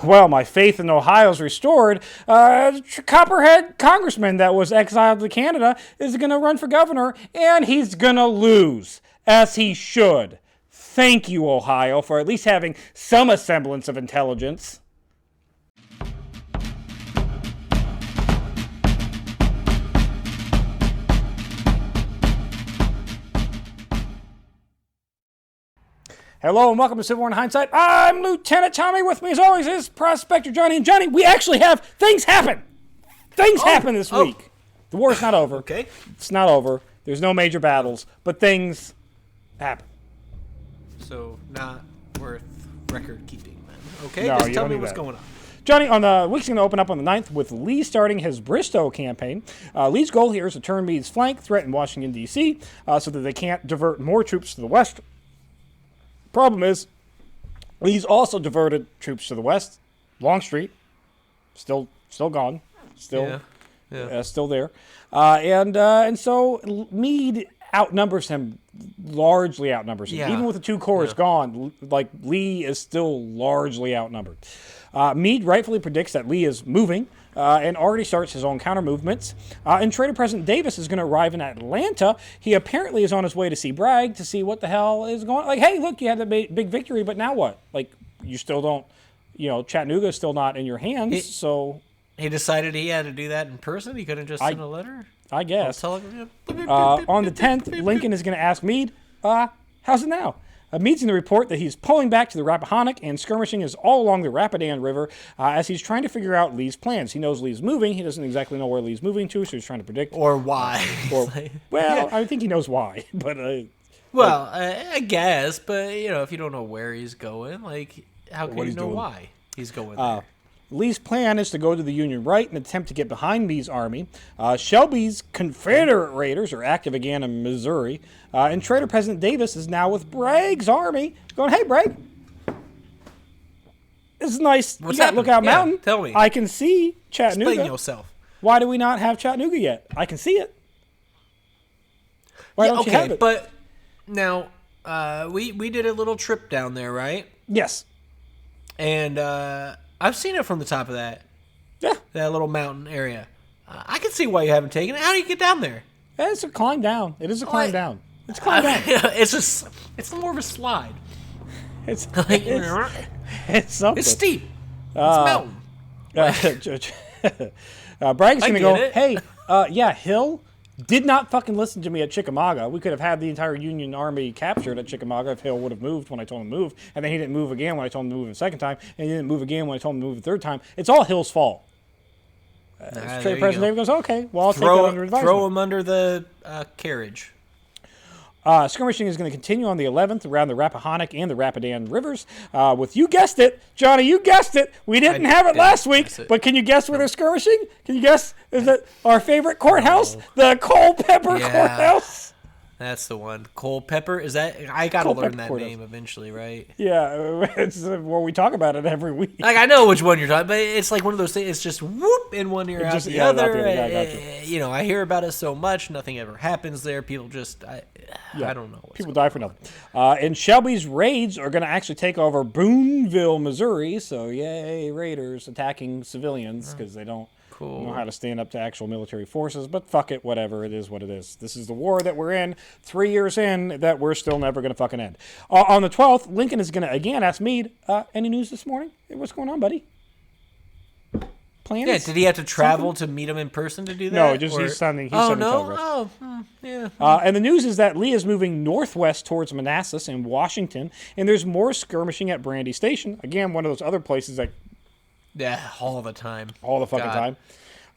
Well, my faith in Ohio's restored. Copperhead congressman that was exiled to Canada is going to run for governor, and he's going to lose, as he should. Thank you, Ohio, for at least having some semblance of intelligence. Hello and welcome to Civil War in Hindsight. I'm Lieutenant Tommy. With me as always is Prospector Johnny. And Johnny, we actually have things happen. Things happen this week. The war's not over. Okay. It's not over. There's no major battles, but things happen. So not worth record keeping then. Okay, No, just you tell don't me need what's that. going on. Johnny, on the week's going to open up on the 9th with Lee starting his Bristow campaign. Lee's goal here is to turn Meade's flank, threaten Washington, D.C., so that they can't divert more troops to the west. Problem is, Lee's also diverted troops to the west. Longstreet, still gone, still there, and so Meade largely outnumbers him. Yeah. Even with the two corps gone, like Lee is still largely outnumbered. Meade rightfully predicts that Lee is moving and already starts his own counter movements. And Trader President Davis is going to arrive in Atlanta. He apparently is on his way to see Bragg to see what the hell is going on. Like, hey, look, you had the big victory, but now what? Like, you still don't, Chattanooga is still not in your hands, so... He decided he had to do that in person? He couldn't just send a letter? I guess. On On the 10th, Lincoln is going to ask Meade, how's it now? Meade's in the report that he's pulling back to the Rappahannock and skirmishing is all along the Rapidan River as he's trying to figure out Lee's plans. He knows Lee's moving. He doesn't exactly know where Lee's moving to, so he's trying to predict. Or why. I think he knows why. But I guess, but, if you don't know where he's going, like, how can you know why he's going there? Lee's plan is to go to the Union right and attempt to get behind Meade's army. Shelby's Confederate raiders are active again in Missouri. And Trader President Davis is now with Bragg's army going, hey, Bragg, this is nice. What's you got Lookout Mountain. Tell me. I can see Chattanooga. Explain yourself. Why do we not have Chattanooga yet? I can see it. Why don't you have it? But now, we did a little trip down there, right? Yes. And I've seen it from the top of that little mountain area. I can see why you haven't taken it. How do you get down there? It's a climb down. It is a climb down. It's a climb down. It's more of a slide. It's something. It's steep. It's mountain. Bragg's going to go, it. hey, Hill did not fucking listen to me at Chickamauga. We could have had the entire Union army captured at Chickamauga if Hill would have moved when I told him to move. And then he didn't move again when I told him to move the second time. And he didn't move again when I told him to move the third time. It's all Hill's fault. Trader President Davis goes, okay, well, I'll take that under advisement. Throw him under the carriage. Skirmishing is going to continue on the 11th around the Rappahannock and the Rapidan rivers with, you guessed it, Johnny, you guessed it. We didn't have it last week, but can you guess where they're skirmishing? Can you guess? Is it our favorite courthouse, the Culpeper Courthouse? That's the one. Culpeper? Is that? I got to learn that name eventually, right? Yeah, it's we talk about it every week. Like, I know which one you're talking about, but it's like one of those things. It's just whoop in one ear, out the other. I hear about it so much. Nothing ever happens there. People just, I don't know. People die for nothing. And Shelby's raids are going to actually take over Boonville, Missouri. So, yay, raiders attacking civilians because they don't know how to stand up to actual military forces. But fuck it, whatever. It is what it is. This is the war that we're in, 3 years in, that we're still never going to fucking end. On the 12th, Lincoln is going to, again, ask Meade, any news this morning? Hey, what's going on, buddy? Plans? Yeah, did he have to travel to meet him in person to do that? No, he's sending telegrams. And the news is that Lee is moving northwest towards Manassas and Washington, and there's more skirmishing at Brandy Station. Again, one of those other places that... Yeah, all the time. All the fucking time.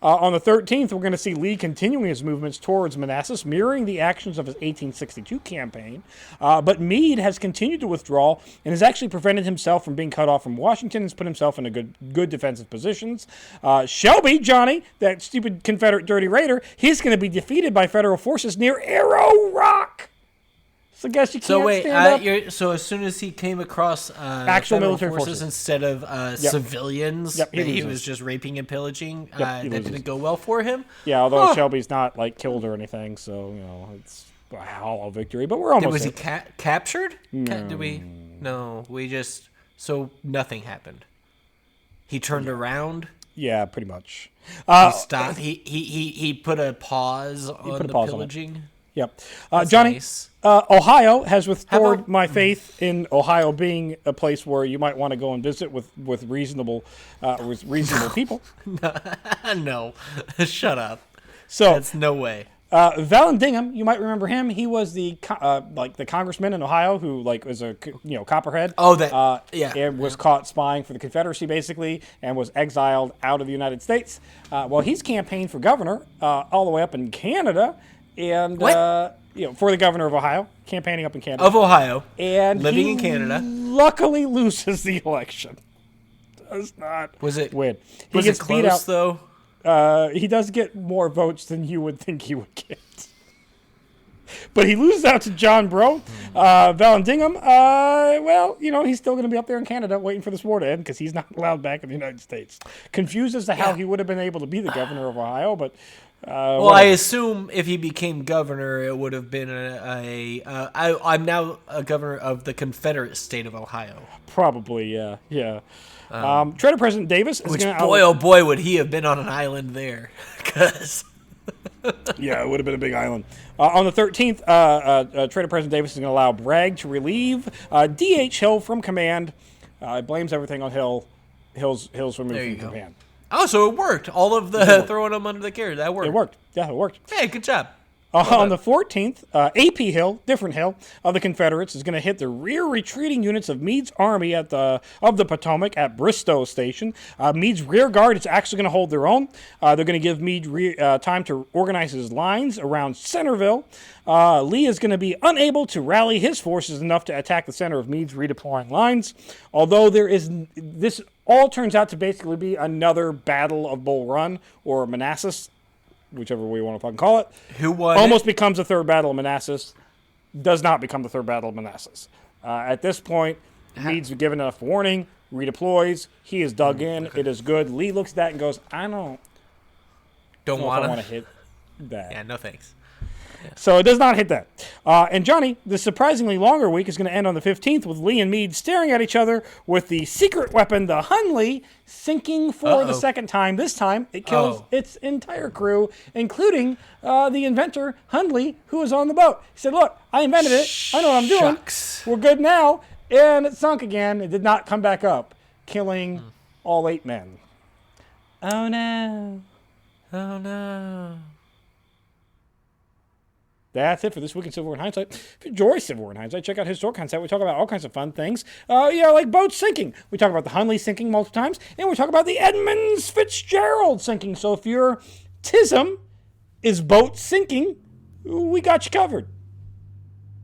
On the 13th, we're going to see Lee continuing his movements towards Manassas, mirroring the actions of his 1862 campaign. But Meade has continued to withdraw and has actually prevented himself from being cut off from Washington and has put himself in a good defensive positions. Shelby, Johnny, that stupid Confederate dirty raider, he's going to be defeated by Federal forces near Arrow Rock. So I guess you can't stand up. So as soon as he came across actual military forces instead of civilians that he was just raping and pillaging, that didn't go well for him. Yeah, although Shelby's not killed or anything, so it's a hollow victory. But we're almost. Was he captured? No. Did we? No, we just. So nothing happened. He turned around. Yeah, pretty much. He stopped. He put a pause on the pillaging. Yep. That's Johnny, nice. Ohio has restored my faith in Ohio being a place where you might want to go and visit with reasonable people. No, shut up. So that's no way. Vallandingham, you might remember him. He was the congressman in Ohio who was a Copperhead. Oh, that and was caught spying for the Confederacy basically, and was exiled out of the United States. Well, he's campaigned for governor all the way up in Canada, and for the governor of Ohio, campaigning up in Canada of Ohio, and living in Canada. Luckily, loses the election. Does not win. He was gets it close beat out though? He does get more votes than you would think he would get. But he loses out to John Breaux. Vallandingham, he's still going to be up there in Canada waiting for this war to end because he's not allowed back in the United States. Confused as to how he would have been able to be the governor of Ohio, but... I assume if he became governor, it would have been I'm now a governor of the Confederate state of Ohio. Probably, yeah. Trader President Davis is going to... oh boy, would he have been on an island there. Because... yeah, it would have been a big island. On the 13th, Trader President Davis is going to allow Bragg to relieve D.H. Hill from command. Blames everything on Hill. Hill's removed from command. Oh, so it worked. All of the throwing him under the carriage, that worked. It worked. Yeah, it worked. Hey, good job. On the 14th, A.P. Hill, different Hill, of the Confederates, is going to hit the rear retreating units of Meade's army of the Potomac at Bristow Station. Meade's rear guard is actually going to hold their own. They're going to give Meade time to organize his lines around Centerville. Lee is going to be unable to rally his forces enough to attack the center of Meade's redeploying lines. Although this all turns out to basically be another Battle of Bull Run or Manassas, whichever way you want to fucking call it. Who won? Almost becomes the third Battle of Manassas. Does not become the third Battle of Manassas. At this point, Meade's given enough warning, redeploys. He is dug in. Okay. It is good. Lee looks at that and goes, I don't want to hit that. Yeah, no thanks. Yeah. So it does not hit that. And Johnny, the surprisingly longer week is going to end on the 15th with Lee and Meade staring at each other with the secret weapon, the Hunley, sinking for the second time. This time, it kills its entire crew, including the inventor, Hunley, who was on the boat. He said, look, I invented it. I know what I'm doing. We're good now. And it sunk again. It did not come back up, killing all 8 men. Oh, no. Oh, no. That's it for this week in Civil War in Hindsight. If you enjoy Civil War in Hindsight, check out Historic Hindsight. We talk about all kinds of fun things. Like boats sinking. We talk about the Hunley sinking multiple times, and we talk about the Edmunds Fitzgerald sinking. So if your TISM is boat sinking, we got you covered.